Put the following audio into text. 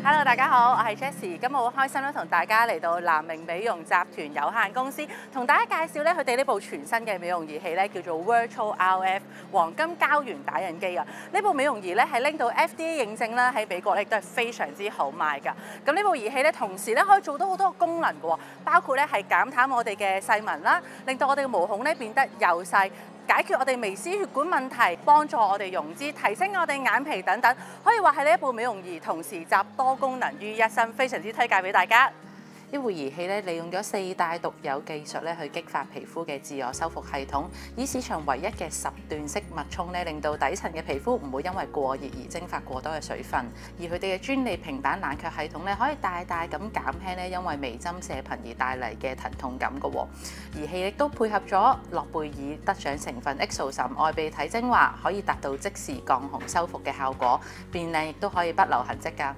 Hello， 大家好，我係 Jessie， 今日好開心咧，同大家嚟到南明美容集團有限公司，同大家介紹咧佢哋呢部全新嘅美容儀器咧，叫做 Virtual RF 黃金膠原打印機啊！呢部美容儀咧係拎到 FDA 認證啦，喺美國亦都係非常之好賣㗎。咁呢部儀器咧，同時咧可以做到好多個功能㗎喎，包括咧係減淡我哋嘅細紋啦，令到我哋嘅毛孔咧變得幼細。解決我哋微絲血管問題，幫助我哋溶脂，提升我哋眼皮等等，可以話係呢一部美容儀同時集多功能於一身，非常之推介俾大家。呢部儀器咧，利用咗4大獨有技術咧，去激發皮膚嘅自我修復系統，以市場唯一嘅10段式脈衝咧，令到底層嘅皮膚唔會因為過熱而蒸發過多嘅水分。而佢哋嘅專利平板冷卻系統咧，可以大大咁減輕咧因為微針射頻而帶嚟嘅疼痛感嘅喎。儀器亦都配合咗諾貝爾得獎成分 Exosun 外泌體精華，可以達到即時降紅修復嘅效果，變靚亦都可以不留痕跡㗎。